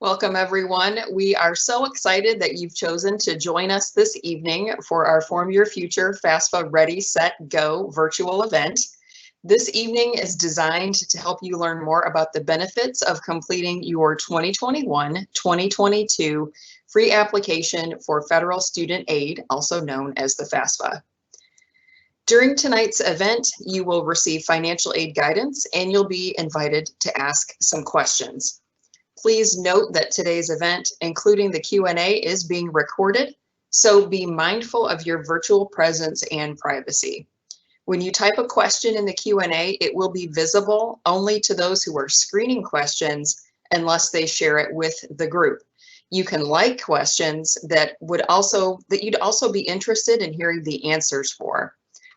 Welcome, everyone. We are so excited that you've chosen to join us this evening for our Form Your Future FAFSA Ready, Set, Go virtual event. This evening is designed to help you learn more about the benefits of completing your 2021-2022 free application for federal student aid, also known as the FAFSA. During tonight's event, you will receive financial aid guidance and you'll be invited to ask some questions. Please note that today's event, including the Q&A, is being recorded, so be mindful of your virtual presence and privacy. When you type a question in the Q&A, it will be visible only to those who are screening questions unless they share it with the group. You can like questions that you'd also be interested in hearing the answers for.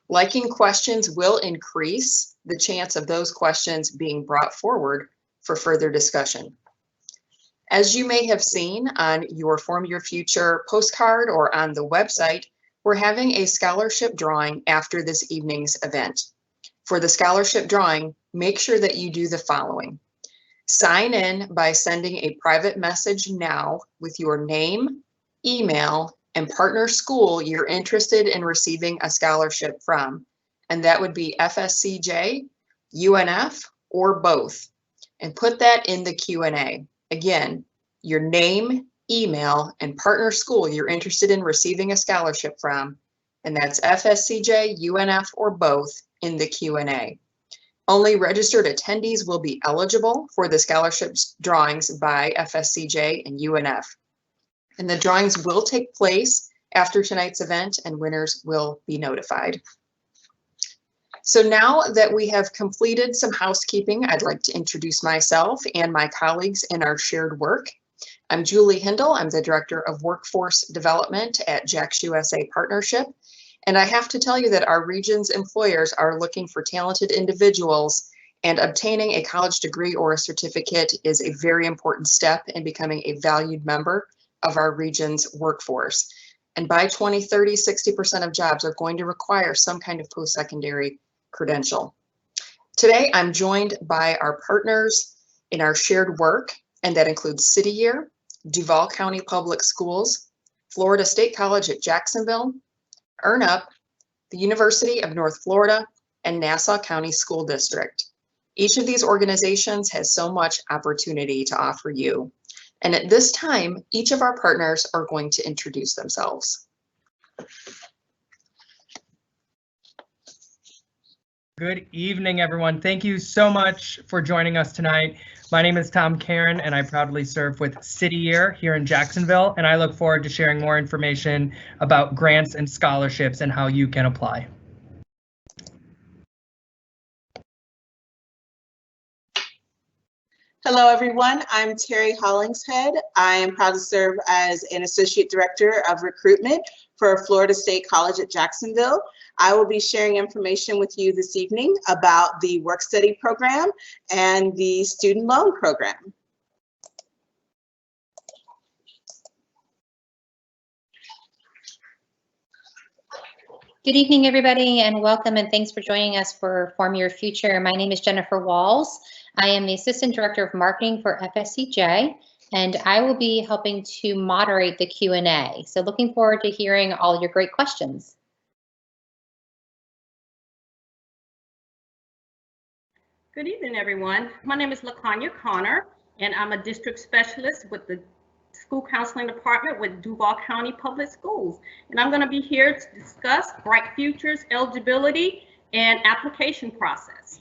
Liking questions will increase the chance of those questions being brought forward for further discussion. As you may have seen on your Form Your Future postcard or on the website, we're having a scholarship drawing after this evening's event. For the scholarship drawing, make sure that you do the following. Sign in by sending a private message now with your name, email, and partner school you're interested in receiving a scholarship from. And that would be FSCJ, UNF, or both. And put that in the Q&A. Again, your name, email, and partner school you're interested in receiving a scholarship from, and that's FSCJ, UNF, or both in the Q&A. Only registered attendees will be eligible for the scholarships drawings by FSCJ and UNF. And the drawings will take place after tonight's event and winners will be notified. So now that we have completed some housekeeping, I'd like to introduce myself and my colleagues in our shared work. I'm Julie Hindle. I'm the Director of Workforce Development at JAX USA Partnership. And I have to tell you that our region's employers are looking for talented individuals, and obtaining a college degree or a certificate is a very important step in becoming a valued member of our region's workforce. And by 2030, 60% of jobs are going to require some kind of post-secondary credential. Today, I'm joined by our partners in our shared work, and that includes City Year, Duval County Public Schools, Florida State College at Jacksonville, EarnUp, the University of North Florida, and Nassau County School District. Each of these organizations has so much opportunity to offer you. And at this time, each of our partners are going to introduce themselves. Good evening, everyone. Thank you so much for joining us tonight. My name is Tom Karen, and I proudly serve with City Year here in Jacksonville, and I look forward to sharing more information about grants and scholarships and how you can apply. Hello, everyone. I'm Terry Hollingshead. I am proud to serve as an Associate Director of Recruitment for Florida State College at Jacksonville. I will be sharing information with you this evening about the work study program and the student loan program. Good evening, everybody, and welcome, and thanks for joining us for Form Your Future. My name is Jennifer Walls. I am the Assistant Director of Marketing for FSCJ, and I will be helping to moderate the Q&A. So looking forward to hearing all your great questions. Good evening, everyone. My name is LaConya Connor, and I'm a district specialist with the School Counseling Department with Duval County Public Schools. And I'm going to be here to discuss Bright Futures eligibility and application process.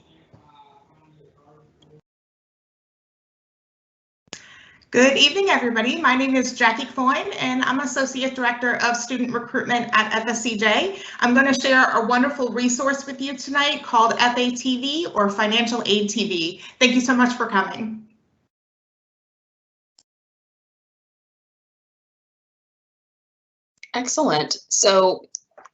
Good evening, everybody. My name is Jackie Coyne, and I'm Associate Director of Student Recruitment at FSCJ. I'm going to share a wonderful resource with you tonight called FATV, or Financial Aid TV. Thank you so much for coming. Excellent. So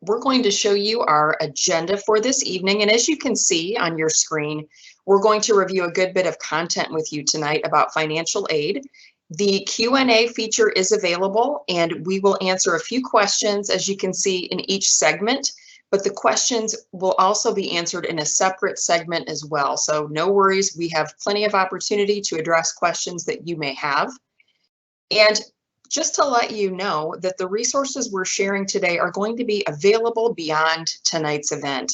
we're going to show you our agenda for this evening. And as you can see on your screen, we're going to review a good bit of content with you tonight about financial aid. The Q&A feature is available, and we will answer a few questions, as you can see, in each segment, but the questions will also be answered in a separate segment as well. So no worries, we have plenty of opportunity to address questions that you may have. And just to let you know that the resources we're sharing today are going to be available beyond tonight's event.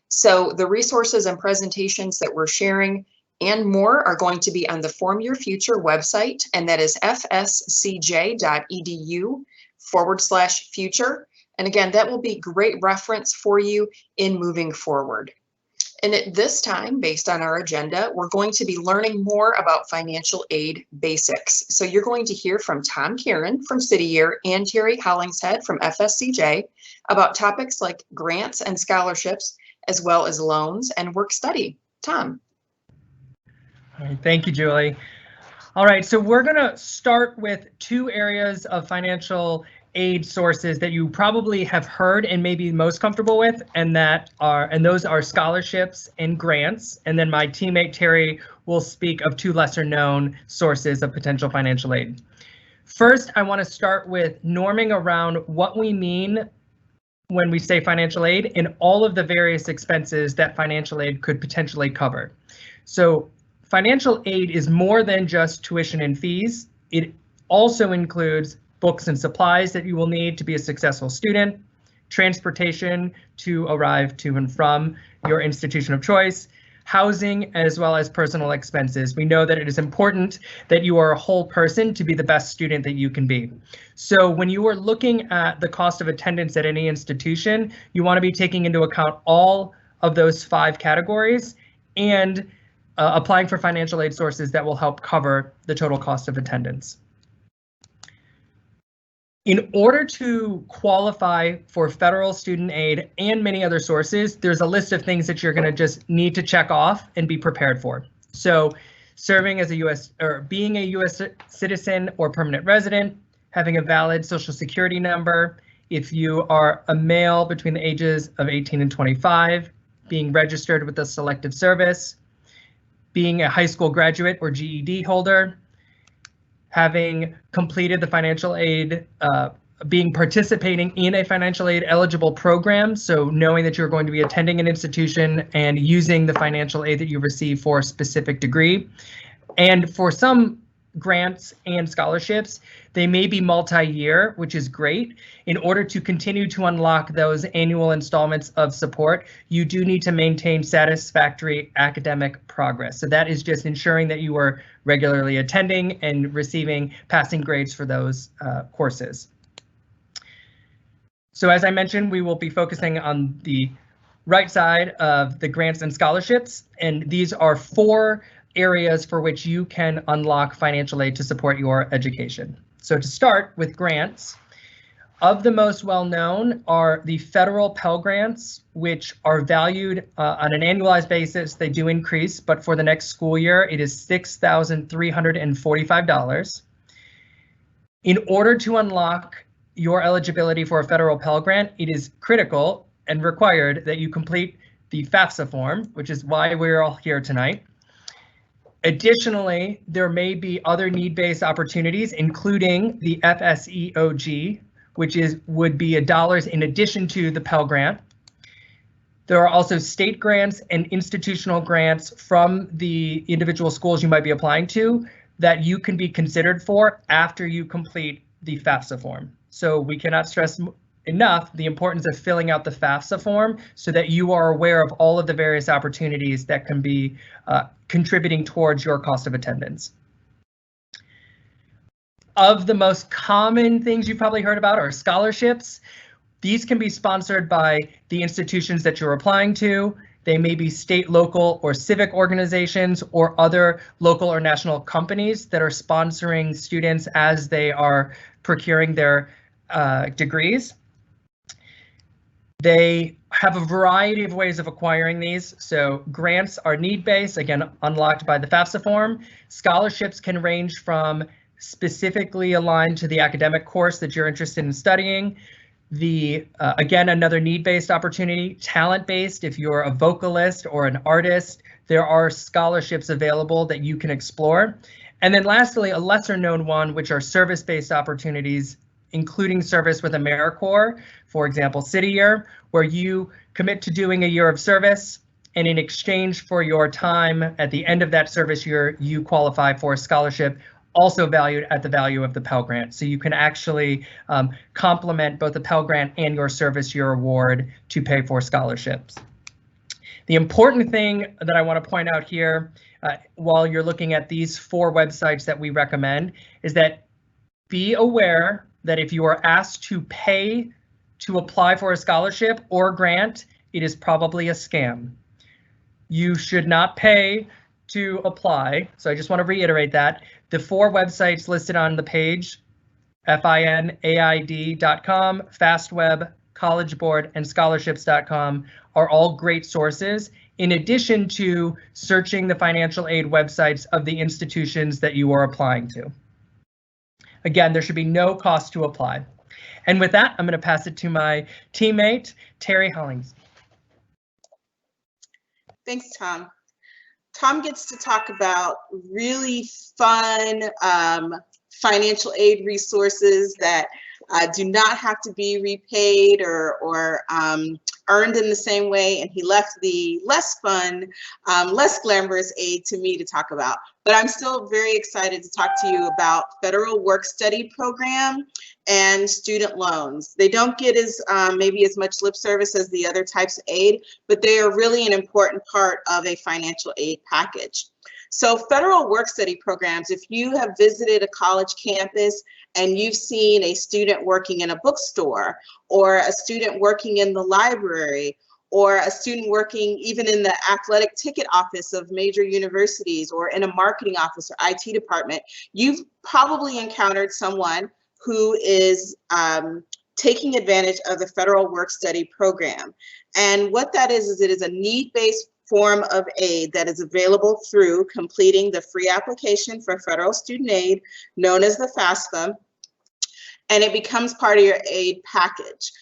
So the resources and presentations that we're sharing and more are going to be on the Form Your Future website, and that is fscj.edu/future. And again, that will be great reference for you in moving forward. And at this time, based on our agenda, we're going to be learning more about financial aid basics. So you're going to hear from Tom Karen from City Year and Terry Hollingshead from FSCJ about topics like grants and scholarships, as well as loans and work study. Tom. All right, thank you, Julie. All right, so we're going to start with two areas of financial aid sources that you probably have heard and may be most comfortable with, and those are scholarships and grants. And then my teammate Terry will speak of two lesser known sources of potential financial aid. First, I want to start with norming around what we mean when we say financial aid and all of the various expenses that financial aid could potentially cover. So financial aid is more than just tuition and fees. It also includes books and supplies that you will need to be a successful student, transportation to arrive to and from your institution of choice, housing, as well as personal expenses. We know that it is important that you are a whole person to be the best student that you can be. So when you are looking at the cost of attendance at any institution, you want to be taking into account all of those 5 categories and applying for financial aid sources that will help cover the total cost of attendance. In order to qualify for federal student aid and many other sources, there's a list of things that you're going to just need to check off and be prepared for. So serving as a being a US citizen or permanent resident, having a valid social security number, if you are a male between the ages of 18 and 25, being registered with the Selective Service, being a high school graduate or GED holder, having completed the financial aid, participating in a financial aid eligible program, so knowing that you're going to be attending an institution and using the financial aid that you receive for a specific degree. And for some grants and scholarships, they may be multi-year, which is great. In order to continue to unlock those annual installments of support, you do need to maintain satisfactory academic progress. So that is just ensuring that you are regularly attending and receiving passing grades for those courses. So as I mentioned, we will be focusing on the right side of the grants and scholarships, and these are 4 areas for which you can unlock financial aid to support your education. So to start with grants, of the most well-known are the federal Pell Grants, which are valued on an annualized basis. They do increase, but for the next school year, it is $6,345. In order to unlock your eligibility for a federal Pell Grant, it is critical and required that you complete the FAFSA form, which is why we're all here tonight. Additionally, there may be other need-based opportunities, including the FSEOG, which would be $1 in addition to the Pell Grant. There are also state grants and institutional grants from the individual schools you might be applying to that you can be considered for after you complete the FAFSA form. So we cannot stress enough the importance of filling out the FAFSA form so that you are aware of all of the various opportunities that can be contributing towards your cost of attendance. Of the most common things you've probably heard about are scholarships. These can be sponsored by the institutions that you're applying to. They may be state, local, or civic organizations or other local or national companies that are sponsoring students as they are procuring their degrees. They have a variety of ways of acquiring these. So grants are need-based, again, unlocked by the FAFSA form. Scholarships can range from specifically aligned to the academic course that you're interested in studying. Again, another need-based opportunity, talent-based. If you're a vocalist or an artist, there are scholarships available that you can explore. And then lastly, a lesser known one, which are service-based opportunities, including service with AmeriCorps, for example, City Year, where you commit to doing a year of service, and in exchange for your time at the end of that service year, you qualify for a scholarship also valued at the value of the Pell Grant. So you can actually complement both the Pell Grant and your service year award to pay for scholarships. The important thing that I want to point out here, while you're looking at these 4 websites that we recommend, is that be aware that if you are asked to pay to apply for a scholarship or grant, it is probably a scam. You should not pay to apply. So I just want to reiterate that. The 4 websites listed on the page, finaid.com, FastWeb, College Board, and scholarships.com, are all great sources, in addition to searching the financial aid websites of the institutions that you are applying to. Again, there should be no cost to apply. And with that, I'm going to pass it to my teammate, Terry Hollings. Thanks, Tom. Tom gets to talk about really fun financial aid resources that do not have to be repaid or earned in the same way, and he left the less fun, less glamorous aid to me to talk about. But I'm still very excited to talk to you about federal work-study program and student loans. They don't get as maybe as much lip service as the other types of aid, but they are really an important part of a financial aid package. So federal work-study programs, if you have visited a college campus and you've seen a student working in a bookstore, or a student working in the library, or a student working even in the athletic ticket office of major universities, or in a marketing office or IT department, you've probably encountered someone who is taking advantage of the federal work-study program. And what that is it is a need-based form of aid that is available through completing the free application for federal student aid, known as the FAFSA, and it becomes part of your aid package.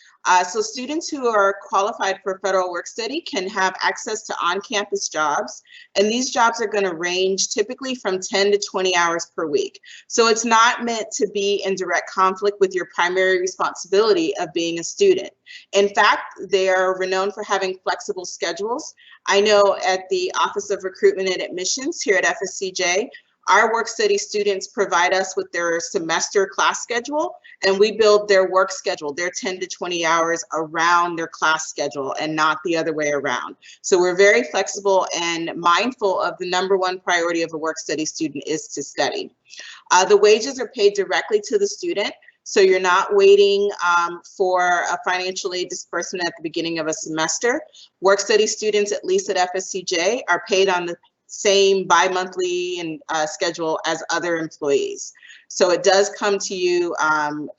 So students who are qualified for federal work-study can have access to on-campus jobs, and these jobs are going to range typically from 10 to 20 hours per week. So it's not meant to be in direct conflict with your primary responsibility of being a student. In fact, they are renowned for having flexible schedules. I know at the Office of Recruitment and Admissions here at FSCJ, our work-study students provide us with their semester class schedule, and we build their work schedule, their 10 to 20 hours, around their class schedule and not the other way around. So we're very flexible and mindful of the #1 priority of a work-study student is to study. The wages are paid directly to the student, so you're not waiting for a financial aid disbursement at the beginning of a semester. Work-study students, at least at FSCJ, are paid on the same bi-monthly and schedule as other employees. So it does come to you on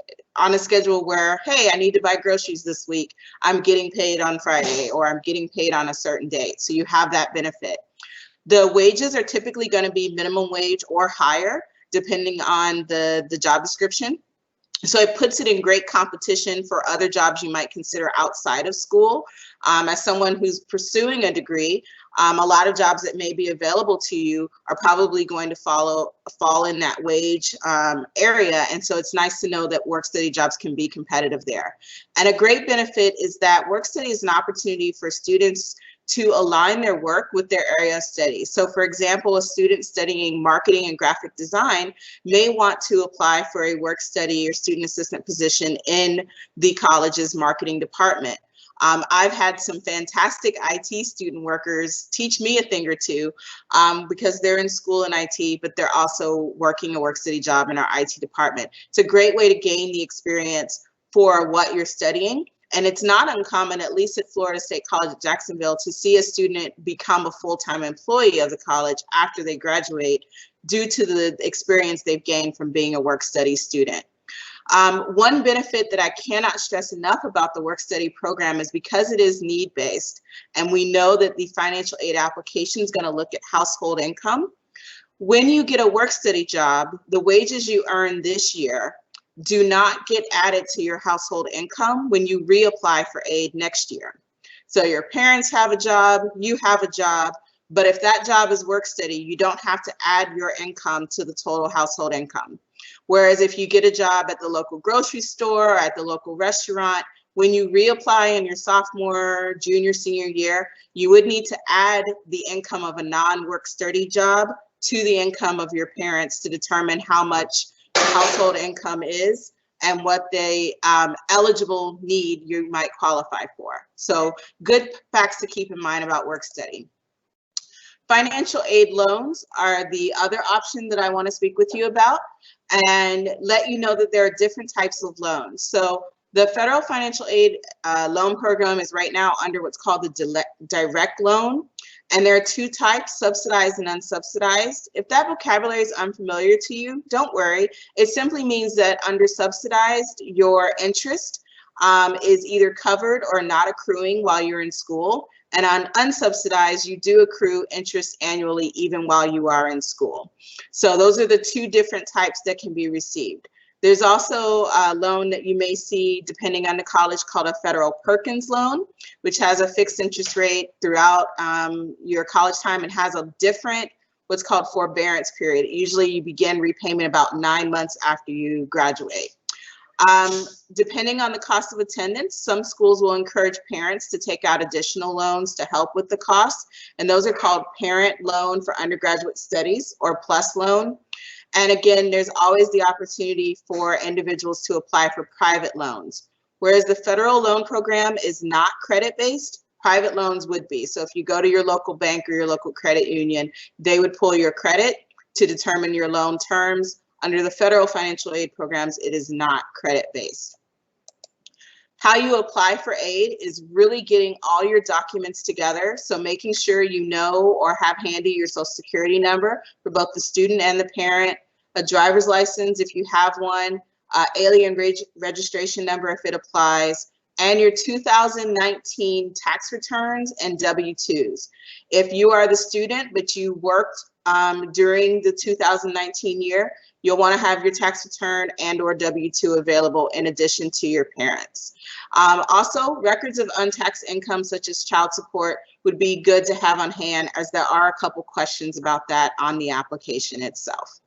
a schedule where, hey, I need to buy groceries this week. I'm getting paid on Friday, or I'm getting paid on a certain date. So you have that benefit. The wages are typically going to be minimum wage or higher, depending on the job description. So it puts it in great competition for other jobs you might consider outside of school. As someone who's pursuing a degree, a lot of jobs that may be available to you are probably going to fall in that wage area. And so it's nice to know that work-study jobs can be competitive there. And a great benefit is that work-study is an opportunity for students to align their work with their area of study. So for example, a student studying marketing and graphic design may want to apply for a work study or student assistant position in the college's marketing department. I've had some fantastic IT student workers teach me a thing or two because they're in school in IT, but they're also working a work study job in our IT department. It's a great way to gain the experience for what you're studying. And it's not uncommon, at least at Florida State College at Jacksonville, to see a student become a full-time employee of the college after they graduate due to the experience they've gained from being a work-study student. One benefit that I cannot stress enough about the work-study program is because it is need-based, and we know that the financial aid application is going to look at household income. When you get a work-study job, the wages you earn this year do not get added to your household income when you reapply for aid next year. So your parents have a job, you have a job, but if that job is work study, you don't have to add your income to the total household income. Whereas if you get a job at the local grocery store or at the local restaurant, when you reapply in your sophomore, junior, senior year, you would need to add the income of a non-work study job to the income of your parents to determine how much household income is and what they eligible need you might qualify for. So good facts to keep in mind about work study. Financial aid loans are the other option that I want to speak with you about and let you know that there are different types of loans. So the federal financial aid loan program is right now under what's called the direct loan. And there are two types, subsidized and unsubsidized. If that vocabulary is unfamiliar to you, don't worry. It simply means that under subsidized, your interest is either covered or not accruing while you're in school. And on unsubsidized, you do accrue interest annually even while you are in school. So those are the two different types that can be received. There's also a loan that you may see depending on the college called a federal Perkins loan, which has a fixed interest rate throughout your college time and has a different what's called forbearance period. Usually you begin repayment about 9 months after you graduate. Depending on the cost of attendance, some schools will encourage parents to take out additional loans to help with the cost, and those are called Parent Loan for Undergraduate Studies or PLUS loan. And again, there's always the opportunity for individuals to apply for private loans. Whereas the federal loan program is not credit-based, private loans would be. So if you go to your local bank or your local credit union, they would pull your credit to determine your loan terms. Under the federal financial aid programs, it is not credit-based. How you apply for aid is really getting all your documents together. So making sure you know or have handy your social security number for both the student and the parent, a driver's license if you have one, alien registration number if it applies, and your 2019 tax returns and W-2s. If you are the student but you worked during the 2019 year, you'll want to have your tax return and or W-2 available in addition to your parents. Also, records of untaxed income such as child support would be good to have on hand, as there are a couple questions about that on the application itself.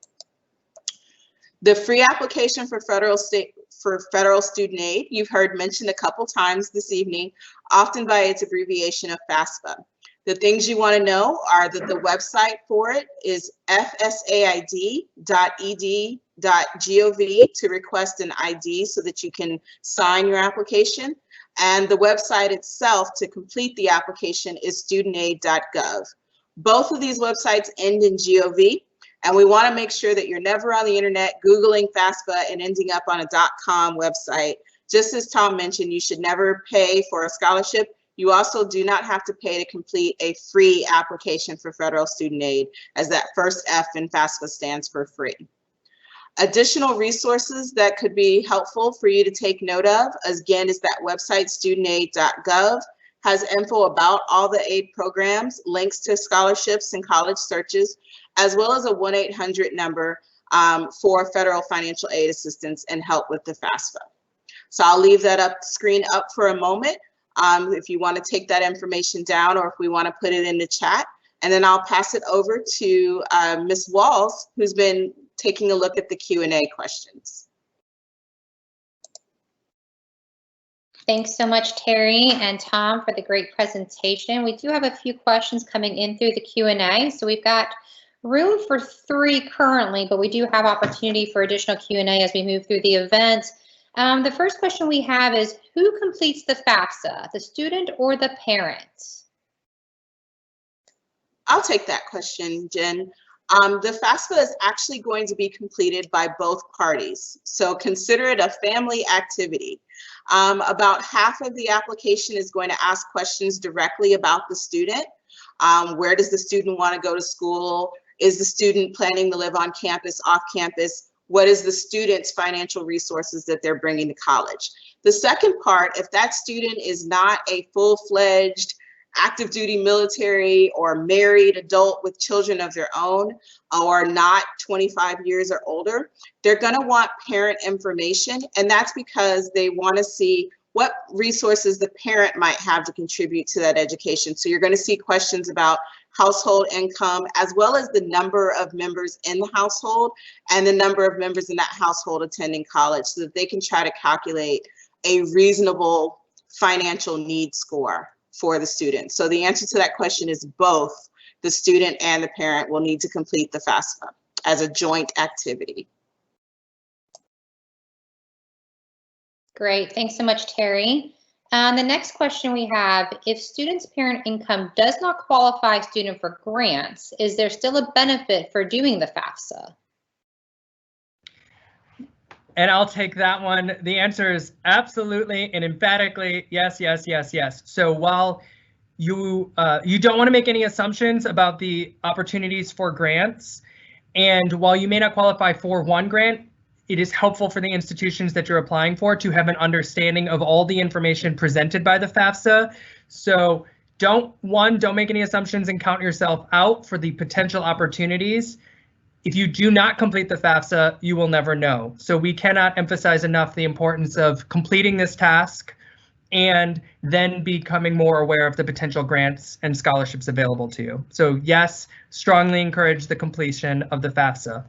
The free application for federal student aid, you've heard mentioned a couple times this evening, often by its abbreviation of FAFSA. The things you want to know are that the website for it is fsaid.ed.gov to request an ID so that you can sign your application. And the website itself to complete the application is studentaid.gov. Both of these websites end in .gov, and we want to make sure that you're never on the internet Googling FAFSA and ending up on a .com website. Just as Tom mentioned, you should never pay for a scholarship. You also do not have to pay to complete a free application for federal student aid, as that first F in FAFSA stands for free. Additional resources that could be helpful for you to take note of, again, is that website studentaid.gov, has info about all the aid programs, links to scholarships and college searches, as well as a 1-800 number for federal financial aid assistance and help with the FAFSA. So I'll leave that screen up for a moment. If you want to take that information down or if we want to put it in the chat, and then I'll pass it over to Ms. Walls, who's been taking a look at the Q&A questions. Thanks so much, Terry and Tom, for the great presentation. We do have a few questions coming in through the Q&A, so we've got room for 3 currently, but we do have opportunity for additional Q&A as we move through the event. The first question we have is, who completes the FAFSA, the student or the parent? I'll take that question, Jen. The FAFSA is actually going to be completed by both parties, so consider it a family activity. About half of the application is going to ask questions directly about the student. Where does the student want to go to school? Is the student planning to live on campus, off campus? What is the student's financial resources that they're bringing to college? The second part, if that student is not a full-fledged active duty military or married adult with children of their own, or not 25 years or older, they're going to want parent information, and that's because they want to see what resources the parent might have to contribute to that education. So you're going to see questions about household income, as well as the number of members in the household and the number of members in that household attending college, so that they can try to calculate a reasonable financial need score for the student. So the answer to that question is both the student and the parent will need to complete the FAFSA as a joint activity. Great, thanks so much, Terry. The next question we have, if student's parent income does not qualify student for grants, is there still a benefit for doing the FAFSA? And I'll take that one. The answer is absolutely and emphatically yes, yes, yes, yes. So while you don't want to make any assumptions about the opportunities for grants, and while you may not qualify for one grant, it is helpful for the institutions that you're applying for to have an understanding of all the information presented by the FAFSA. So don't make any assumptions and count yourself out for the potential opportunities. If you do not complete the FAFSA, you will never know. So we cannot emphasize enough the importance of completing this task and then becoming more aware of the potential grants and scholarships available to you. So yes, strongly encourage the completion of the FAFSA.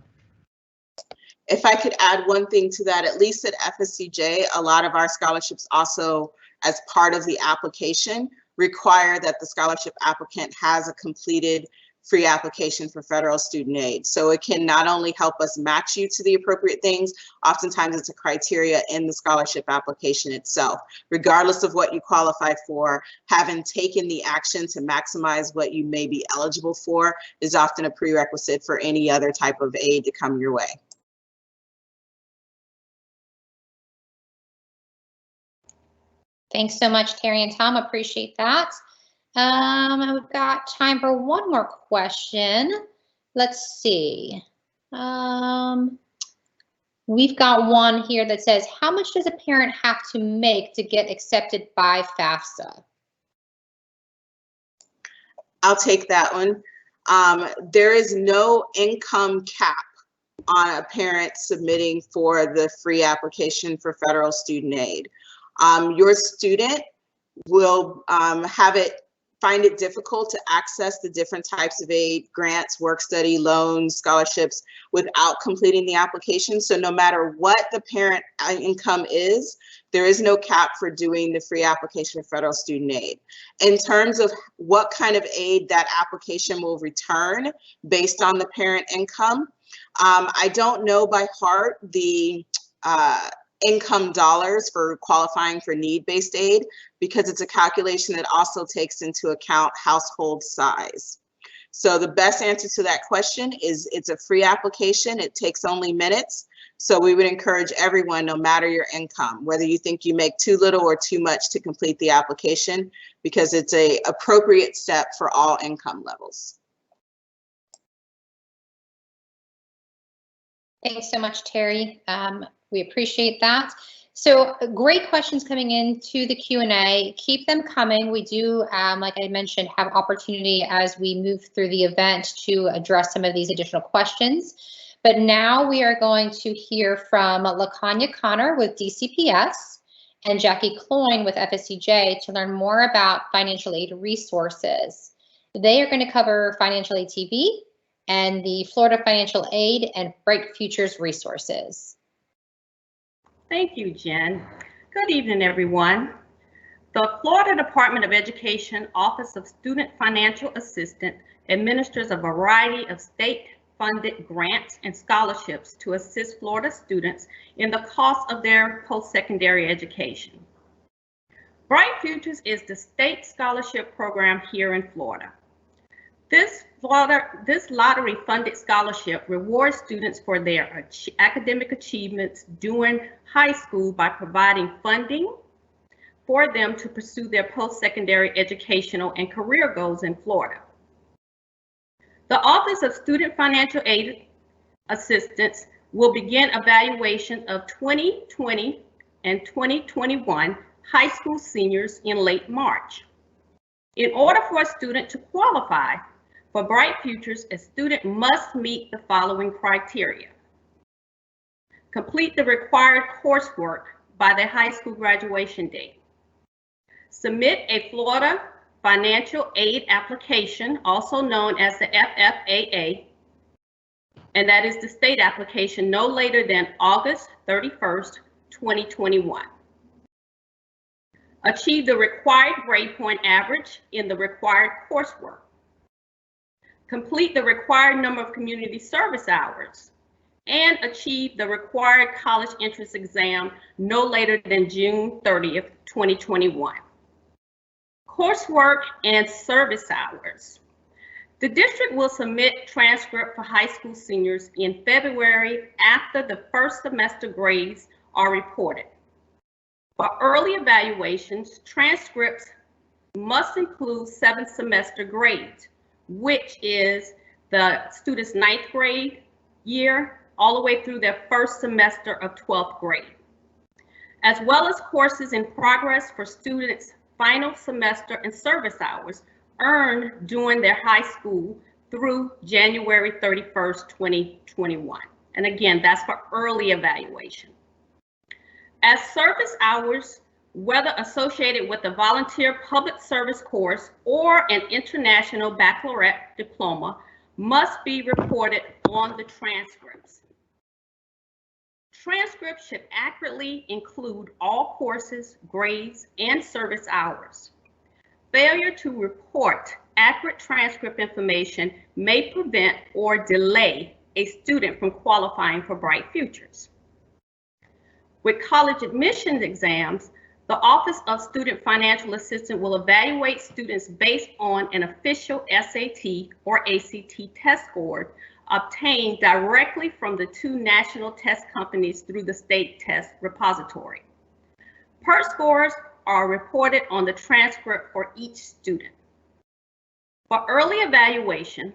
If I could add one thing to that, at least at FSCJ, a lot of our scholarships also, as part of the application, require that the scholarship applicant has a completed free application for federal student aid. So it can not only help us match you to the appropriate things, oftentimes it's a criteria in the scholarship application itself. Regardless of what you qualify for, having taken the action to maximize what you may be eligible for is often a prerequisite for any other type of aid to come your way. Thanks so much, Terry and Tom. Appreciate that. We've got time for one more question. Let's see. We've got one here that says, how much does a parent have to make to get accepted by FAFSA? I'll take that one. There is no income cap on a parent submitting for the free application for federal student aid. Your student will find it difficult to access the different types of aid, grants, work study, loans, scholarships without completing the application. So no matter what the parent income is, there is no cap for doing the free application for federal student aid. In terms of what kind of aid that application will return based on the parent income, I don't know by heart the income dollars for qualifying for need-based aid, because it's a calculation that also takes into account household size. So the best answer to that question is it's a free application. It takes only minutes. So we would encourage everyone, no matter your income, whether you think you make too little or too much, to complete the application, because it's an appropriate step for all income levels. Thanks so much, Terry. We appreciate that. So great questions coming into the Q&A. Keep them coming. We do, like I mentioned, have opportunity as we move through the event to address some of these additional questions. But now we are going to hear from LaKanya Connor with DCPS and Jackie Cloyne with FSCJ to learn more about financial aid resources. They are going to cover Financial Aid TV and the Florida Financial Aid and Bright Futures resources. Thank you, Jen. Good evening, everyone. The Florida Department of Education Office of Student Financial Assistance administers a variety of state-funded grants and scholarships to assist Florida students in the cost of their post-secondary education. Bright Futures is the state scholarship program here in Florida. This lottery-funded scholarship rewards students for their academic achievements during high school by providing funding for them to pursue their post-secondary educational and career goals in Florida. The Office of Student Financial Aid Assistance will begin evaluation of 2020 and 2021 high school seniors in late March. In order for a student to qualify for Bright Futures, a student must meet the following criteria. Complete the required coursework by the high school graduation date. Submit a Florida Financial Aid application, also known as the FFAA, and that is the state application, no later than August 31st, 2021. Achieve the required grade point average in the required coursework. complete the required number of community service hours, and achieve the required college entrance exam no later than June 30th, 2021. Coursework and service hours. The district will submit transcript for high school seniors in February after the first semester grades are reported. For early evaluations, transcripts must include 7th semester grades, which is the student's 9th grade year all the way through their first semester of 12th grade, as well as courses in progress for students' final semester and service hours earned during their high school through January 31st, 2021. And again, that's for early evaluation. As service hours, whether associated with a volunteer public service course or an international baccalaureate diploma, must be reported on the transcripts. Transcripts should accurately include all courses, grades, and service hours. Failure to report accurate transcript information may prevent or delay a student from qualifying for Bright Futures. With college admissions exams, the Office of Student Financial Assistant will evaluate students based on an official SAT or ACT test score obtained directly from the 2 national test companies through the state test repository. PERT scores are reported on the transcript for each student. For early evaluation,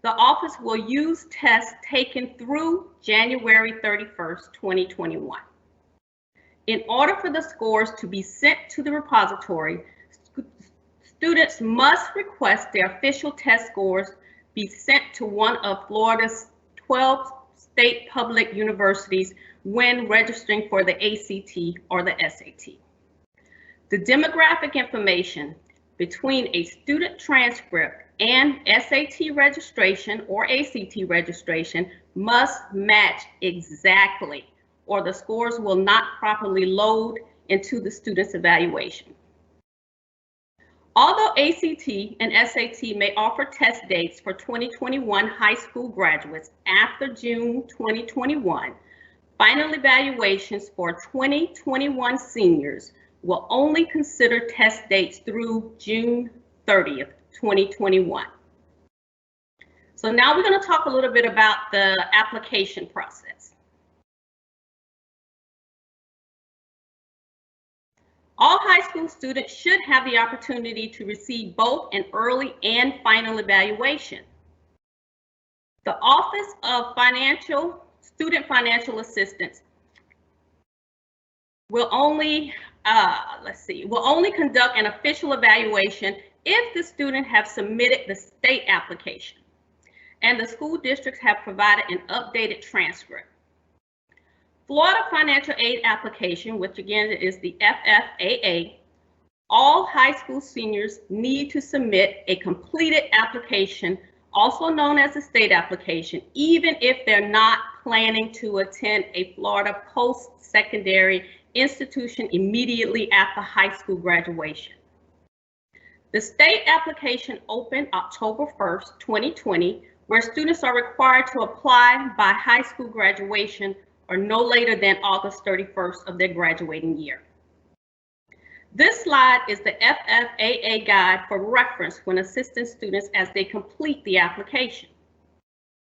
the office will use tests taken through January 31st, 2021. In order for the scores to be sent to the repository, students must request their official test scores be sent to one of Florida's 12 state public universities when registering for the ACT or the SAT. The demographic information between a student transcript and SAT registration or ACT registration must match exactly, or the scores will not properly load into the student's evaluation. Although ACT and SAT may offer test dates for 2021 high school graduates after June 2021, final evaluations for 2021 seniors will only consider test dates through June 30th, 2021. So now we're going to talk a little bit about the application process. All high school students should have the opportunity to receive both an early and final evaluation. The Office of Student Financial Assistance will only conduct an official evaluation if the student have submitted the state application and the school districts have provided an updated transcript. Florida Financial Aid application, which again is the FFAA, all high school seniors need to submit a completed application, also known as a state application, even if they're not planning to attend a Florida post-secondary institution immediately after high school graduation. The state application opened October 1st, 2020, where students are required to apply by high school graduation or no later than August 31st of their graduating year. This slide is the FFAA guide for reference when assisting students as they complete the application.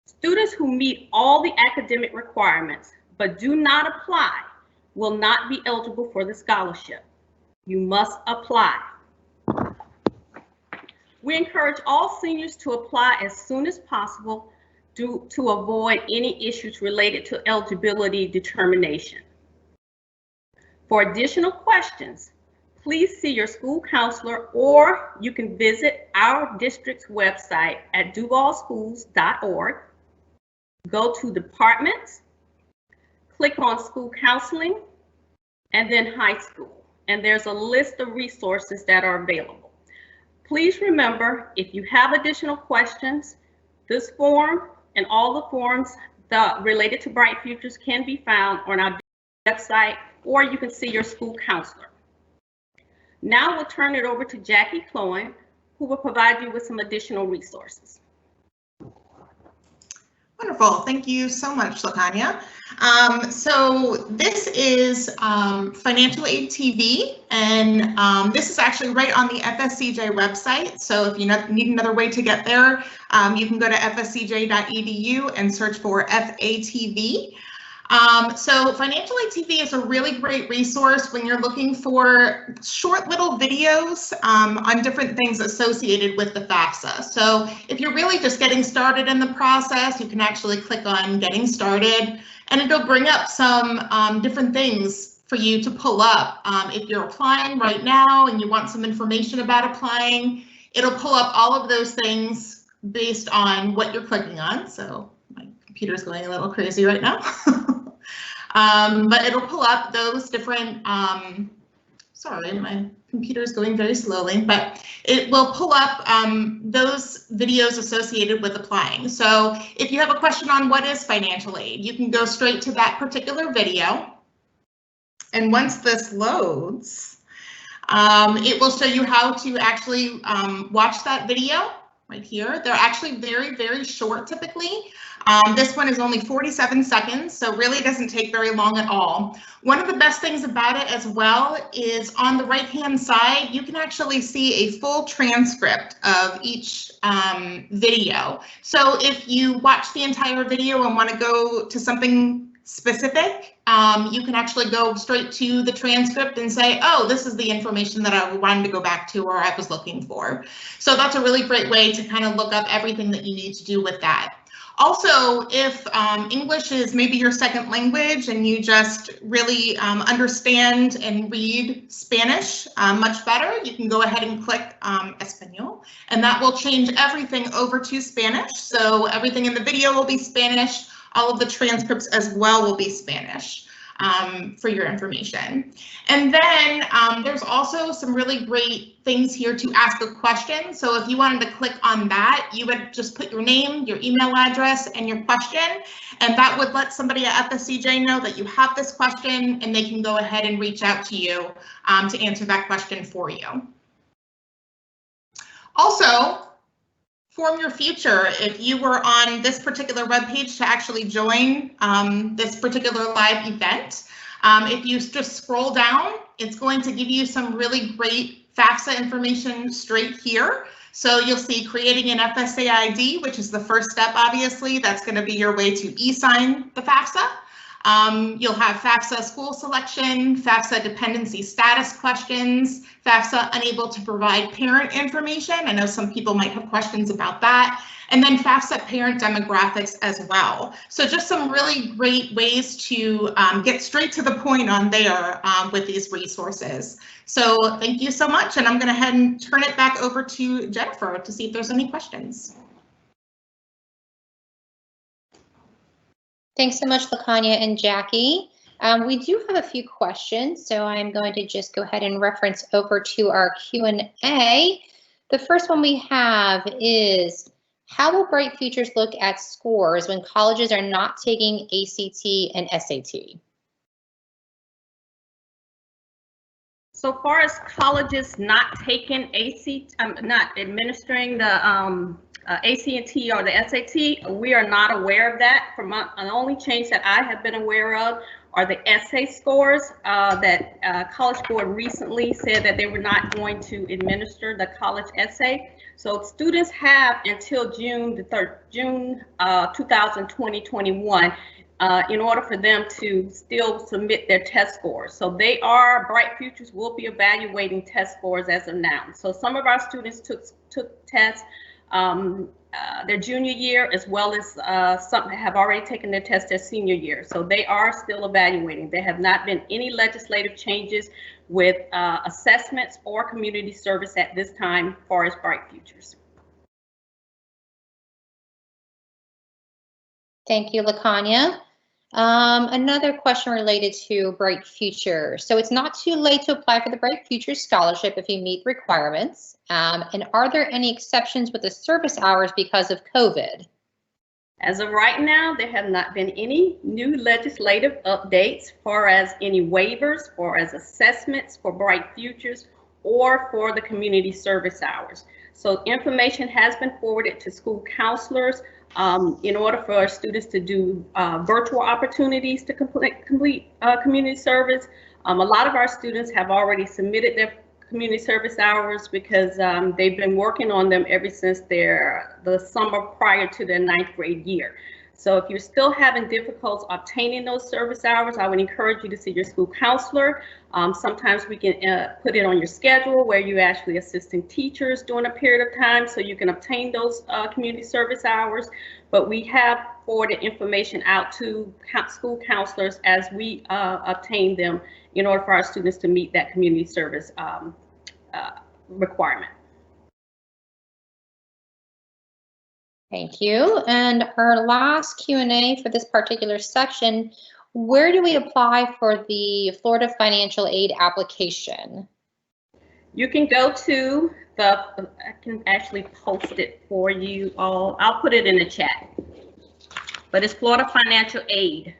Students who meet all the academic requirements but do not apply will not be eligible for the scholarship. You must apply. We encourage all seniors to apply as soon as possible to avoid any issues related to eligibility determination. For additional questions, please see your school counselor, or you can visit our district's website at duvalschools.org. Go to Departments, click on School Counseling, and then High School. And there's a list of resources that are available. Please remember, if you have additional questions, this form and all the forms related to Bright Futures can be found on our website, or you can see your school counselor. Now we'll turn it over to Jackie Clowen, who will provide you with some additional resources. Wonderful. Thank you so much, LaTanya. So this is Financial Aid TV, and this is actually right on the FSCJ website. So if you need another way to get there, you can go to fscj.edu and search for FATV. So Financial Aid TV is a really great resource when you're looking for short little videos on different things associated with the FAFSA. So if you're really just getting started in the process, you can actually click on Getting Started, and it'll bring up some different things for you to pull up. If you're applying right now and you want some information about applying, it'll pull up all of those things based on what you're clicking on. So my computer's going a little crazy right now. But it'll pull up those different, sorry, my computer is going very slowly, but it will pull up those videos associated with applying. So if you have a question on what is financial aid, you can go straight to that particular video. And once this loads, it will show you how to actually watch that video right here. They're actually very, very short typically. This one is only 47 seconds, so really doesn't take very long at all. One of the best things about it as well is on the right-hand side, you can actually see a full transcript of each video. So if you watch the entire video and want to go to something specific, you can actually go straight to the transcript and say, oh, this is the information that I wanted to go back to or I was looking for. So that's a really great way to kind of look up everything that you need to do with that. Also, if English is maybe your second language and you just really understand and read Spanish much better, you can go ahead and click Español, and that will change everything over to Spanish. So everything in the video will be Spanish. All of the transcripts as well will be Spanish for your information. And then there's also some really great things here to ask a question. So if you wanted to click on that, you would just put your name, your email address, and your question, and that would let somebody at FSCJ know that you have this question, and they can go ahead and reach out to you to answer that question for you. Also, Form Your Future, if you were on this particular webpage to actually join this particular live event, if you just scroll down, it's going to give you some really great FAFSA information straight here. So you'll see creating an FSA ID, which is the first step, obviously. That's going to be your way to e-sign the FAFSA. You'll have FAFSA school selection, FAFSA dependency status questions, FAFSA unable to provide parent information. I know some people might have questions about that. And then FAFSA parent demographics as well. So just some really great ways to get straight to the point on there with these resources. So thank you so much. And I'm going to head and turn it back over to Jennifer to see if there's any questions. Thanks so much, LaKanya and Jackie. We do have a few questions, so I'm going to just go ahead and reference over to our Q&A. The first one we have is, how will Bright Futures look at scores when colleges are not taking ACT and SAT? So far as colleges not taking not administering the ACT or the SAT, we are not aware of that. The only change that I have been aware of are the essay scores that College Board recently said that they were not going to administer the college essay. So students have until June 2021 in order for them to still submit their test scores. So Bright Futures will be evaluating test scores as of now. So some of our students took tests their junior year, as well as some have already taken their test their senior year. So they are still evaluating. There have not been any legislative changes with assessments or community service at this time as far as Bright Futures. Thank you, LaKanya. Another question related to Bright Future. So it's not too late to apply for the Bright Future Scholarship if you meet requirements. And are there any exceptions with the service hours because of COVID? As of right now, there have not been any new legislative updates far as any waivers or as assessments for Bright Futures or for the community service hours. So information has been forwarded to school counselors in order for our students to do virtual opportunities to complete community service. A lot of our students have already submitted their community service hours because they've been working on them ever since the summer prior to their 9th grade year. So if you're still having difficulty obtaining those service hours, I would encourage you to see your school counselor. Sometimes we can put it on your schedule where you're actually assisting teachers during a period of time so you can obtain those community service hours. But we have forwarded information out to school counselors as we obtain them in order for our students to meet that community service requirement. Thank you. And our last Q&A for this particular section, where do we apply for the Florida financial aid application? You can go to I can actually post it for you all. I'll put it in the chat. But it's Florida Financial Aid.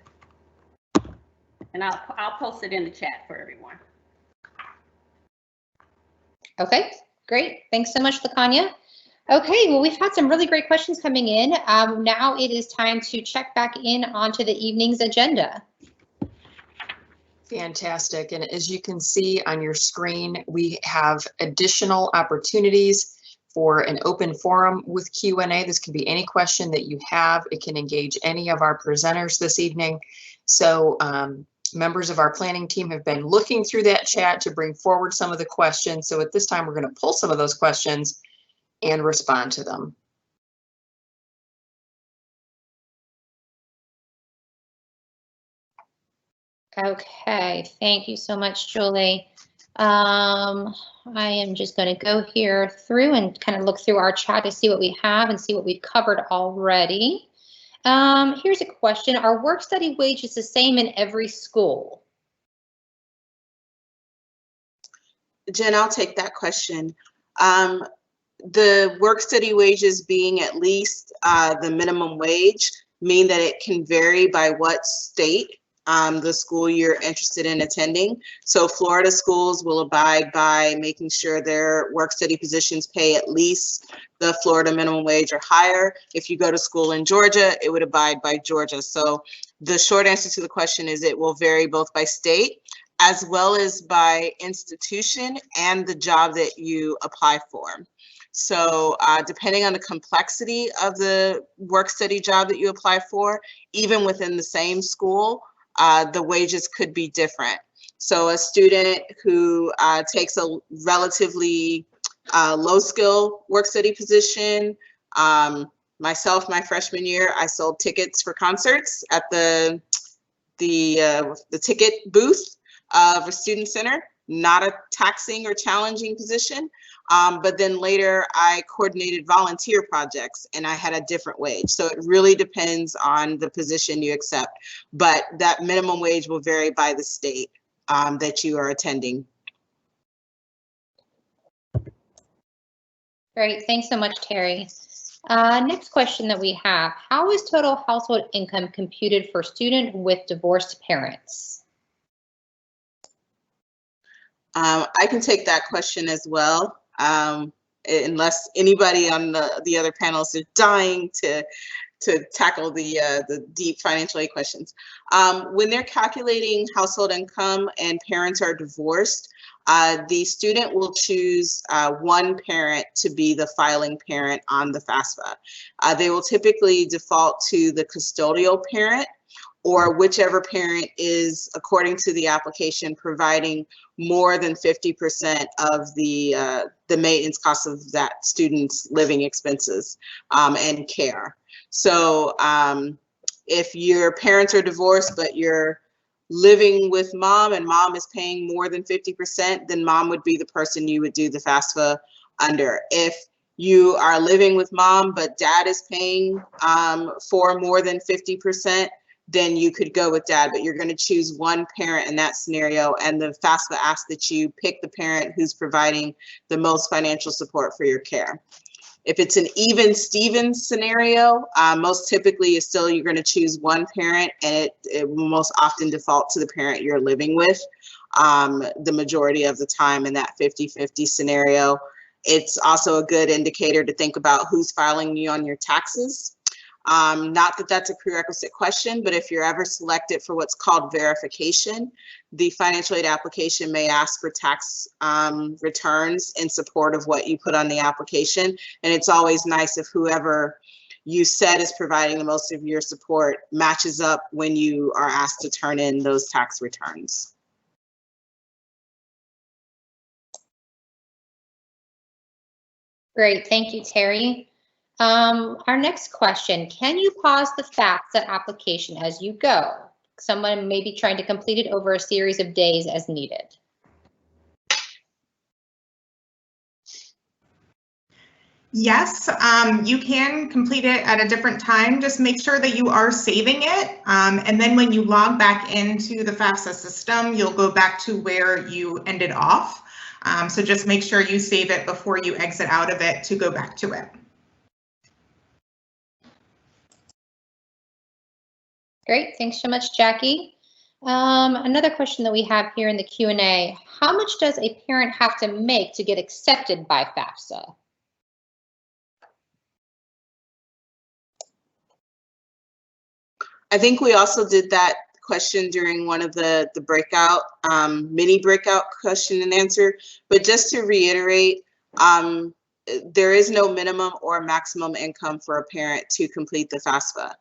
And I'll post it in the chat for everyone. Okay, great. Thanks so much, LaKanya. Okay, well, we've had some really great questions coming in. Now it is time to check back in onto the evening's agenda. Fantastic. And as you can see on your screen, we have additional opportunities for an open forum with Q&A. This can be any question that you have. It can engage any of our presenters this evening. So members of our planning team have been looking through that chat to bring forward some of the questions. So at this time, we're going to pull some of those questions and respond to them. Okay, thank you so much, Julie. I am just going to go here through and kind of look through our chat to see what we have and see what we've covered already. Here's a question. Are work-study wages the same in every school? Jen, I'll take that question. The work-study wages being at least the minimum wage mean that it can vary by what state the school you're interested in attending. So Florida schools will abide by making sure their work-study positions pay at least the Florida minimum wage or higher. If you go to school in Georgia, it would abide by Georgia. So the short answer to the question is it will vary both by state as well as by institution and the job that you apply for. So depending on the complexity of the work-study job that you apply for, even within the same school, the wages could be different. So a student who takes a relatively low-skill work-study position, myself, my freshman year, I sold tickets for concerts at the ticket booth of a student center, not a taxing or challenging position. But then later I coordinated volunteer projects and I had a different wage. So it really depends on the position you accept, but that minimum wage will vary by the state that you are attending. Great, thanks so much, Terry. Next question that we have, how is total household income computed for student with divorced parents? I can take that question as well. Unless anybody on the other panelists are dying to tackle the deep financial aid questions. When they're calculating household income and parents are divorced, the student will choose one parent to be the filing parent on the FAFSA. They will typically default to the custodial parent or whichever parent is, according to the application, providing more than 50% of the maintenance costs of that student's living expenses and care. So if your parents are divorced, but you're living with mom and mom is paying more than 50%, then mom would be the person you would do the FAFSA under. If you are living with mom, but dad is paying for more than 50%, then you could go with dad, but you're going to choose one parent in that scenario. And the FAFSA asks that you pick the parent who's providing the most financial support for your care. If it's an even Stevens scenario, most typically is still you're going to choose one parent, and it will most often default to the parent you're living with the majority of the time in that 50-50 scenario. It's also a good indicator to think about who's filing you on your taxes. Not that that's a prerequisite question, but if you're ever selected for what's called verification, the financial aid application may ask for tax returns in support of what you put on the application. And it's always nice if whoever you said is providing the most of your support matches up when you are asked to turn in those tax returns. Great, thank you, Terry. Our next question, can you pause the FAFSA application as you go? Someone may be trying to complete it over a series of days as needed. Yes, you can complete it at a different time. Just make sure that you are saving it. And then when you log back into the FAFSA system, you'll go back to where you ended off. So just make sure you save it before you exit out of it to go back to it. Great, thanks so much, Jackie. Another question that we have here in the Q&A, how much does a parent have to make to get accepted by FAFSA? I think we also did that question during one of the breakout, mini breakout question and answer, but just to reiterate, there is no minimum or maximum income for a parent to complete the FAFSA.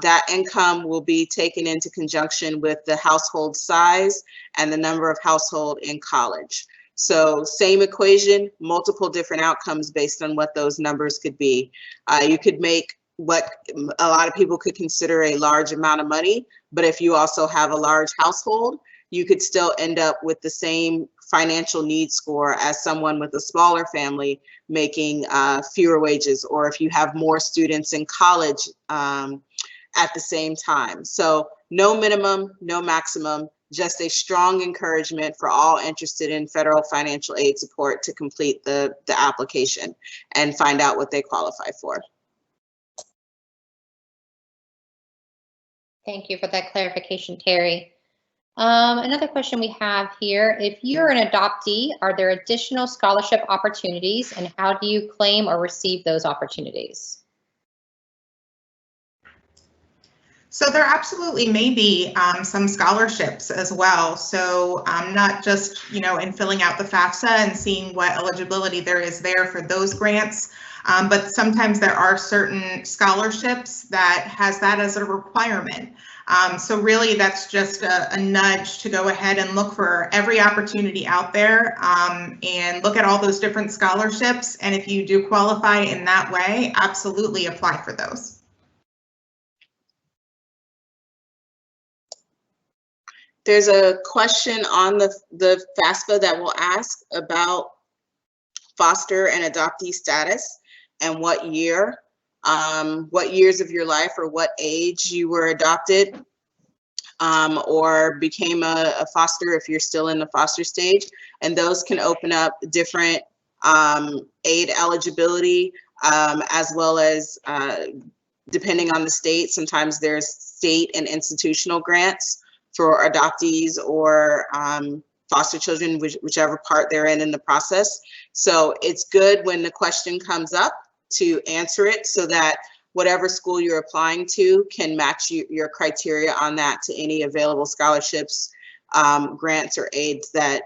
That income will be taken into conjunction with the household size and the number of household in college. So same equation, multiple different outcomes based on what those numbers could be. You could make what a lot of people could consider a large amount of money, but if you also have a large household, you could still end up with the same financial need score as someone with a smaller family making fewer wages, or if you have more students in college at the same time. So no minimum, no maximum, just a strong encouragement for all interested in federal financial aid support to complete the application and find out what they qualify for. Thank you for that clarification, Terry. Another question we have here, if you're an adoptee, are there additional scholarship opportunities and how do you claim or receive those opportunities? So there absolutely may be some scholarships as well. So not just, in filling out the FAFSA and seeing what eligibility there is there for those grants, but sometimes there are certain scholarships that has that as a requirement. So really that's just a nudge to go ahead and look for every opportunity out there and look at all those different scholarships. And if you do qualify in that way, absolutely apply for those. There's a question on the FAFSA that will ask about foster and adoptee status and what years of your life or what age you were adopted or became a foster if you're still in the foster stage. And those can open up different aid eligibility as well as depending on the state, sometimes there's state and institutional grants for adoptees or foster children, whichever part they're in the process. So it's good when the question comes up to answer it so that whatever school you're applying to can match your criteria on that to any available scholarships, grants or aids that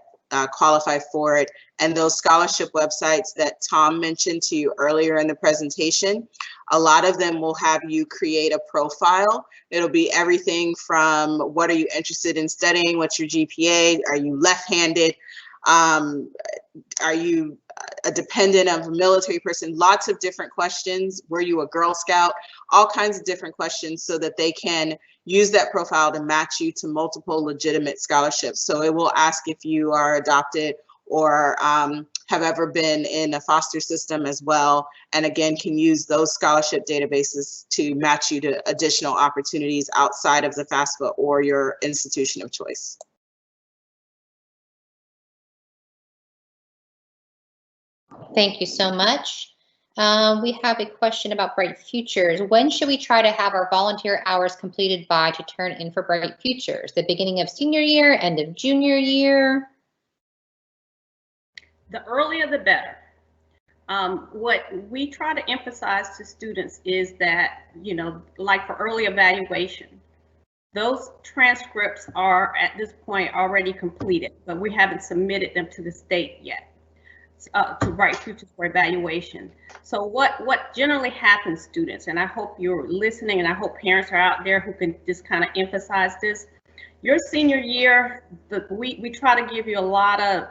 qualify for it. And those scholarship websites that Tom mentioned to you earlier in the presentation, a lot of them will have you create a profile. It'll be everything from what are you interested in studying, what's your GPA, are you left-handed, are you a dependent of a military person, lots of different questions. Were you a Girl Scout? All kinds of different questions so that they can use that profile to match you to multiple legitimate scholarships. So it will ask if you are adopted or have ever been in a foster system as well. And again, can use those scholarship databases to match you to additional opportunities outside of the FAFSA or your institution of choice. Thank you so much. We have a question about Bright Futures. When should we try to have our volunteer hours completed by to turn in for Bright Futures? The beginning of senior year, end of junior year? The earlier the better. What we try to emphasize to students is that, you know, like for early evaluation, those transcripts are at this point already completed, but we haven't submitted them to the state yet to Bright Futures for evaluation. So what generally happens, students, and I hope you're listening and I hope parents are out there who can just kind of emphasize this. Your senior year, we try to give you a lot of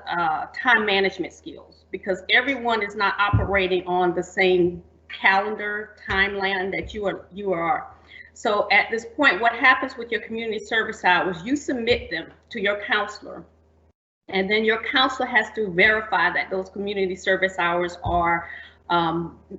time management skills because everyone is not operating on the same calendar timeline that you are. So at this point, what happens with your community service hours, you submit them to your counselor, and then your counselor has to verify that those community service hours are,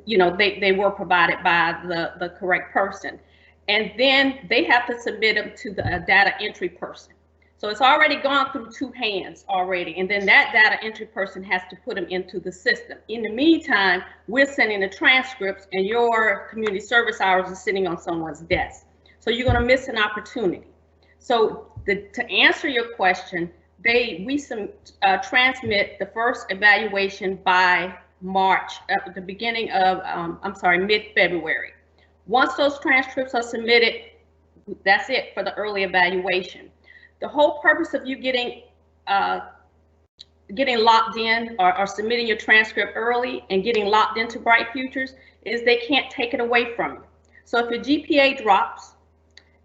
you know, they were provided by the correct person. And then they have to submit them to the data entry person. So it's already gone through 2 hands already. And then that data entry person has to put them into the system. In the meantime, we're sending the transcripts and your community service hours are sitting on someone's desk. So you're gonna miss an opportunity. So to answer your question, we transmit the first evaluation by March, at the beginning of, mid-February. Once those transcripts are submitted, that's it for the early evaluation. The whole purpose of you getting locked in or submitting your transcript early and getting locked into Bright Futures is they can't take it away from you. So if your GPA drops,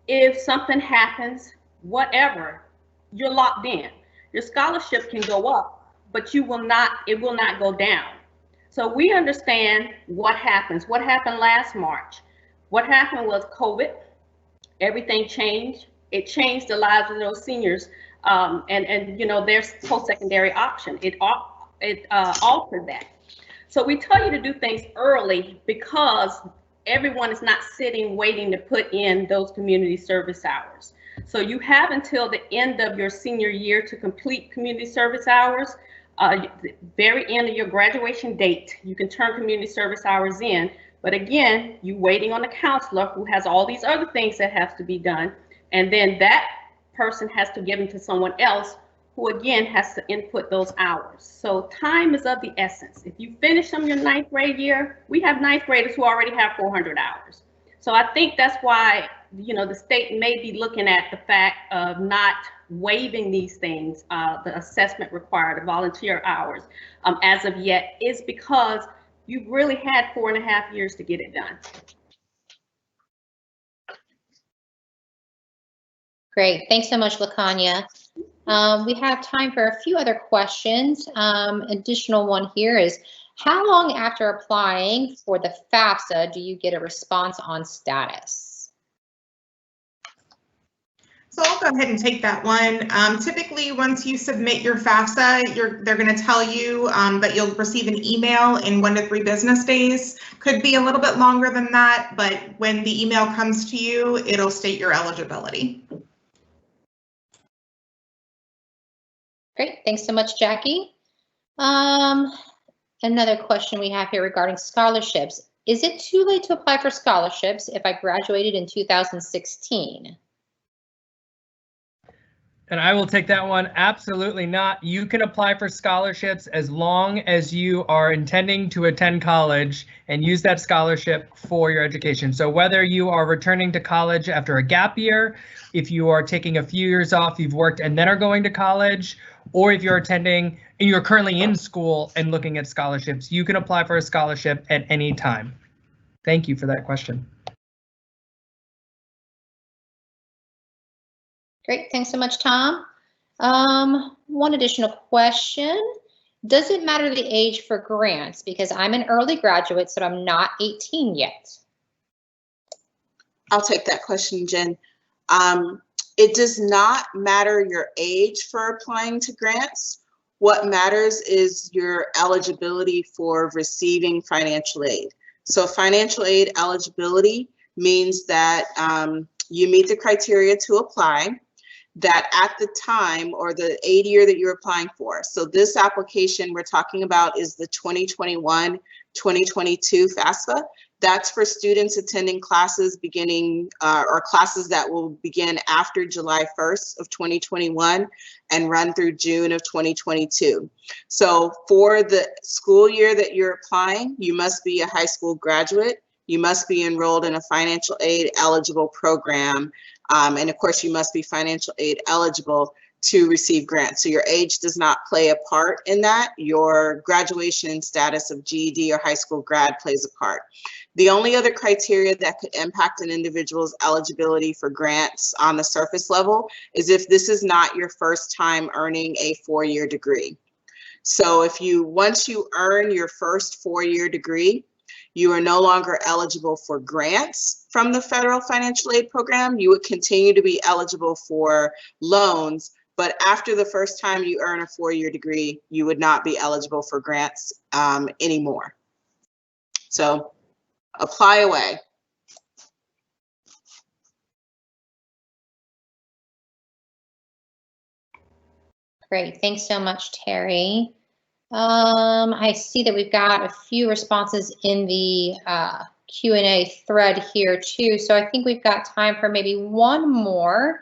if something happens, whatever, you're locked in. Your scholarship can go up, but it will not go down. So we understand what happens. What happened last March? What happened was COVID, everything changed. It changed the lives of those seniors and you know, their post-secondary option. It altered that. So we tell you to do things early because everyone is not sitting waiting to put in those community service hours. So you have until the end of your senior year to complete community service hours. The very end of your graduation date, you can turn community service hours in. But again, you waiting on a counselor who has all these other things that have to be done. And then that person has to give them to someone else who again has to input those hours. So time is of the essence. If you finish them your 9th grade year, we have 9th graders who already have 400 hours. So I think that's why, you know, the state may be looking at the fact of not waiving these things, the assessment required, the volunteer hours as of yet, is because you've really had 4.5 years to get it done. Great, thanks so much, LaKanya. We have time for a few other questions. Additional one here is, how long after applying for the FAFSA do you get a response on status? So I'll go ahead and take that one. Typically, once you submit your FAFSA, they're going to tell you that you'll receive an email in 1 to 3 business days. Could be a little bit longer than that, but when the email comes to you, it'll state your eligibility. Great, thanks so much, Jackie. Another question we have here regarding scholarships. Is it too late to apply for scholarships if I graduated in 2016? And I will take that one. Absolutely not. You can apply for scholarships as long as you are intending to attend college and use that scholarship for your education. So whether you are returning to college after a gap year, if you are taking a few years off, you've worked and then are going to college, or if you're attending and you're currently in school and looking at scholarships, you can apply for a scholarship at any time. Thank you for that question. Great, thanks so much, Tom. One additional question. Does it matter the age for grants? Because I'm an early graduate, so I'm not 18 yet. I'll take that question, Jen. It does not matter your age for applying to grants. What matters is your eligibility for receiving financial aid. So financial aid eligibility means that you meet the criteria to apply, that at the time or the aid year that you're applying for. So this application we're talking about is the 2021-2022 FAFSA. That's for students attending classes beginning or classes that will begin after July 1st of 2021 and run through June of 2022. So for the school year that you're applying, you must be a high school graduate. You must be enrolled in a financial aid eligible program. And of course, you must be financial aid eligible to receive grants. So your age does not play a part in that. Your graduation status of GED or high school grad plays a part. The only other criteria that could impact an individual's eligibility for grants on the surface level is if this is not your first time earning a 4-year degree. So if once you earn your first 4-year degree, you are no longer eligible for grants from the federal financial aid program. You would continue to be eligible for loans, but after the first time you earn a 4-year degree, you would not be eligible for grants anymore. So apply away. Great, thanks so much, Terry. I see that we've got a few responses in the Q&A thread here too, so I think we've got time for maybe one more.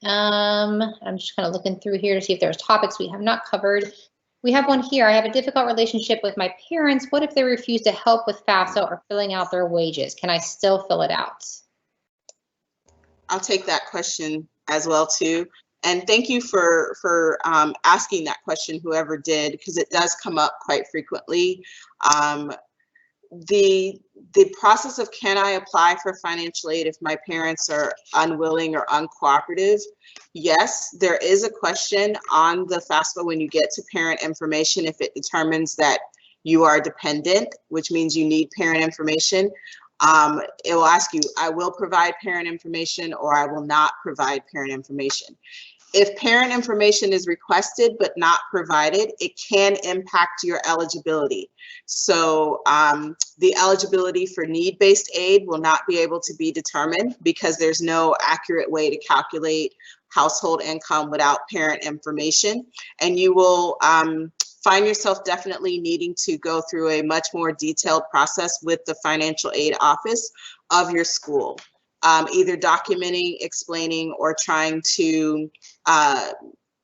I'm just kind of looking through here to see if there's topics we have not covered. We have one here. I have a difficult relationship with my parents. What if they refuse to help with FAFSA or filling out their wages? Can I still fill it out? I'll take that question as well too. And thank you for asking that question, whoever did, because it does come up quite frequently. The process of can I apply for financial aid if my parents are unwilling or uncooperative? Yes, there is a question on the FAFSA when you get to parent information if it determines that you are dependent, which means you need parent information. It will ask you, I will provide parent information or I will not provide parent information. If parent information is requested but not provided, it can impact your eligibility. So the eligibility for need-based aid will not be able to be determined because there's no accurate way to calculate household income without parent information. And you will find yourself definitely needing to go through a much more detailed process with the financial aid office of your school. Either documenting, explaining, or trying to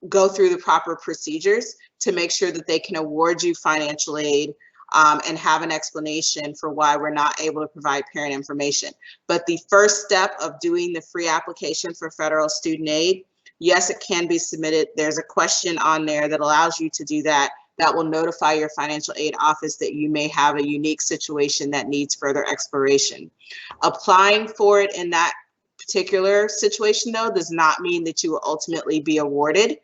go through the proper procedures to make sure that they can award you financial aid and have an explanation for why we're not able to provide parent information. But the first step of doing the free application for federal student aid, yes, it can be submitted. There's a question on there that allows you to do that. That will notify your financial aid office that you may have a unique situation that needs further exploration. Applying for it in that particular situation, though, does not mean that you will ultimately be awarded.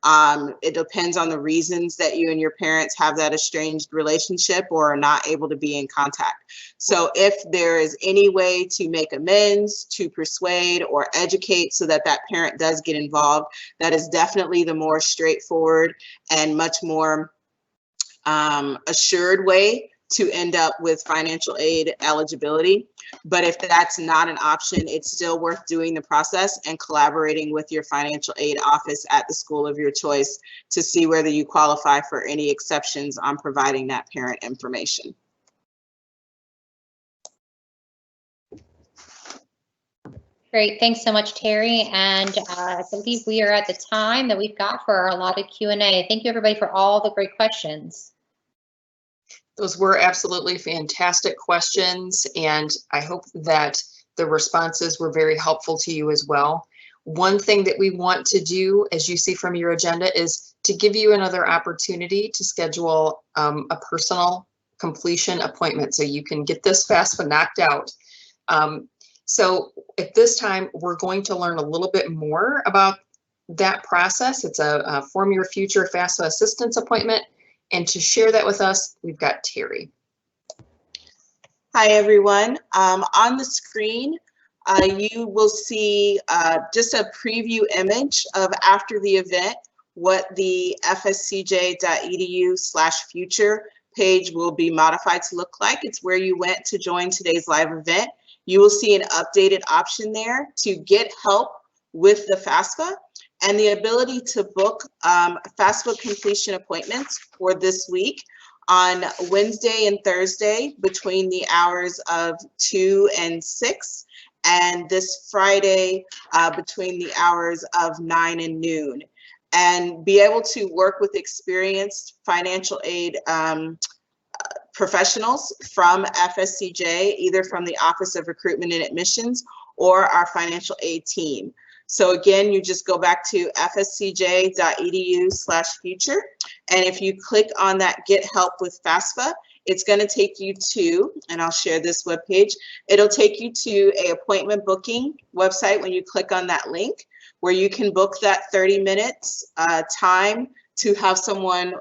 It depends on the reasons that you and your parents have that estranged relationship or are not able to be in contact. So if there is any way to make amends, to persuade or educate so that that parent does get involved, that is definitely the more straightforward and much more assured way to end up with financial aid eligibility. But if that's not an option, it's still worth doing the process and collaborating with your financial aid office at the school of your choice to see whether you qualify for any exceptions on providing that parent information. Great, thanks so much, Terry. And I believe we are at the time that we've got for our allotted Q&A. Thank you, everybody, for all the great questions. Those were absolutely fantastic questions, and I hope that the responses were very helpful to you as well. One thing that we want to do, as you see from your agenda, is to give you another opportunity to schedule a personal completion appointment so you can get this FAFSA knocked out. So at this time, we're going to learn a little bit more about that process. It's a Form Your Future FAFSA assistance appointment. And to share that with us, we've got Terry. Hi, everyone. On the screen, you will see just a preview image of after the event, what the fscj.edu/future page will be modified to look like. It's where you went to join today's live event. You will see an updated option there to get help with the FAFSA and the ability to book FAFSA completion appointments for this week. on Wednesday and Thursday between the hours of 2 and 6, and this Friday between the hours of 9 and noon. And be able to work with experienced financial aid professionals from FSCJ, either from the Office of Recruitment and Admissions or our financial aid team. So again, you just go back to fscj.edu/future. And if you click on that Get Help with FAFSA, it's going to take you to, and I'll share this webpage, it'll take you to an appointment booking website when you click on that link, where you can book that 30 minutes time to have someone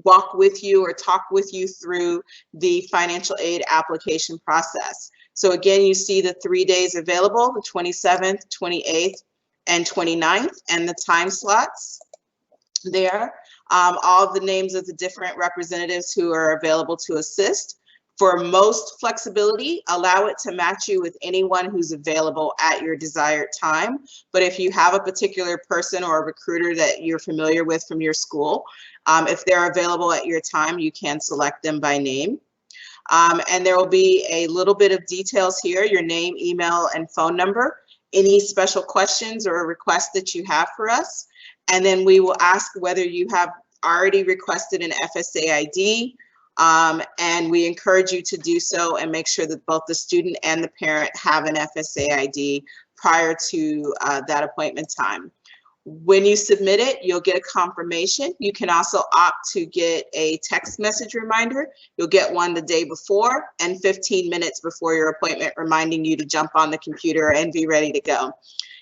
walk with you or talk with you through the financial aid application process. So again, you see the 3 days available, the 27th, 28th, and 29th, and the time slots there. All the names of the different representatives who are available to assist. For most flexibility, allow it to match you with anyone who's available at your desired time. But if you have a particular person or a recruiter that you're familiar with from your school, if they're available at your time, you can select them by name. And there will be a little bit of details here, your name, email, and phone number, any special questions or requests that you have for us. And then we will ask whether you have already requested an FSA ID, and we encourage you to do so and make sure that both the student and the parent have an FSA ID prior to that appointment time. When you submit it, you'll get a confirmation. You can also opt to get a text message reminder. You'll get one the day before and 15 minutes before your appointment, reminding you to jump on the computer and be ready to go.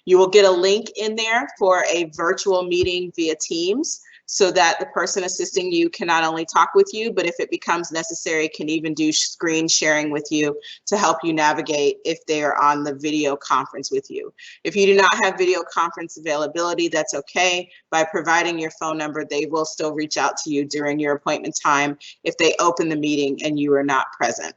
You will get a link in there for a virtual meeting via Teams, so that the person assisting you can not only talk with you, but if it becomes necessary, can even do screen sharing with you to help you navigate if they are on the video conference with you. If you do not have video conference availability, that's okay. By providing your phone number, they will still reach out to you during your appointment time if they open the meeting and you are not present.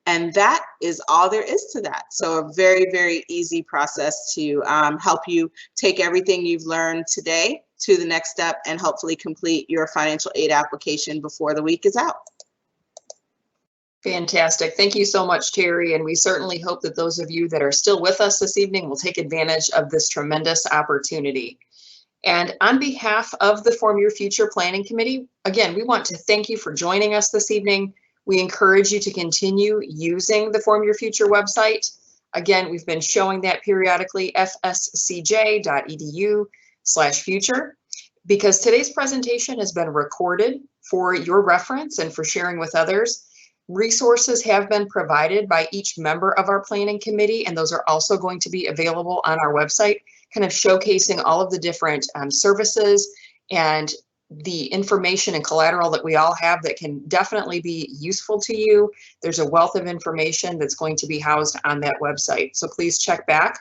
And that is all there is to that. So a very, very easy process to help you take everything you've learned today to the next step and hopefully complete your financial aid application before the week is out. Fantastic. Thank you so much, Terry. And we certainly hope that those of you that are still with us this evening will take advantage of this tremendous opportunity. And on behalf of the Form Your Future Planning Committee, again, we want to thank you for joining us this evening. We encourage you to continue using the Form Your Future website. Again, we've been showing that periodically, fscj.edu/future, because today's presentation has been recorded for your reference and for sharing with others. Resources have been provided by each member of our planning committee, and those are also going to be available on our website, kind of showcasing all of the different services and the information and collateral that we all have that can definitely be useful to you. There's a wealth of information that's going to be housed on that website. So please check back,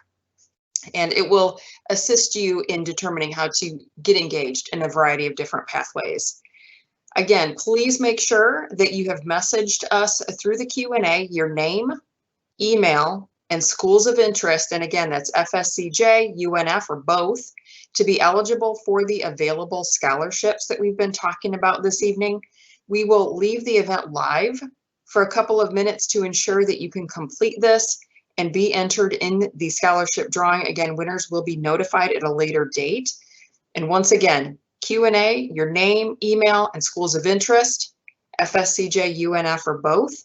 and it will assist you in determining how to get engaged in a variety of different pathways. Again, please make sure that you have messaged us through the Q&A, your name, email, and schools of interest. And again, that's FSCJ, UNF, or both, to be eligible for the available scholarships that we've been talking about this evening. We will leave the event live for a couple of minutes to ensure that you can complete this and be entered in the scholarship drawing. Again, winners will be notified at a later date. And once again, Q&A, your name, email, and schools of interest, FSCJ, UNF, or both.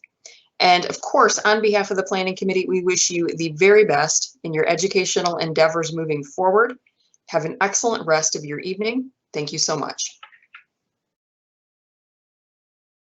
And of course, on behalf of the Planning Committee, we wish you the very best in your educational endeavors moving forward. Have an excellent rest of your evening. Thank you so much.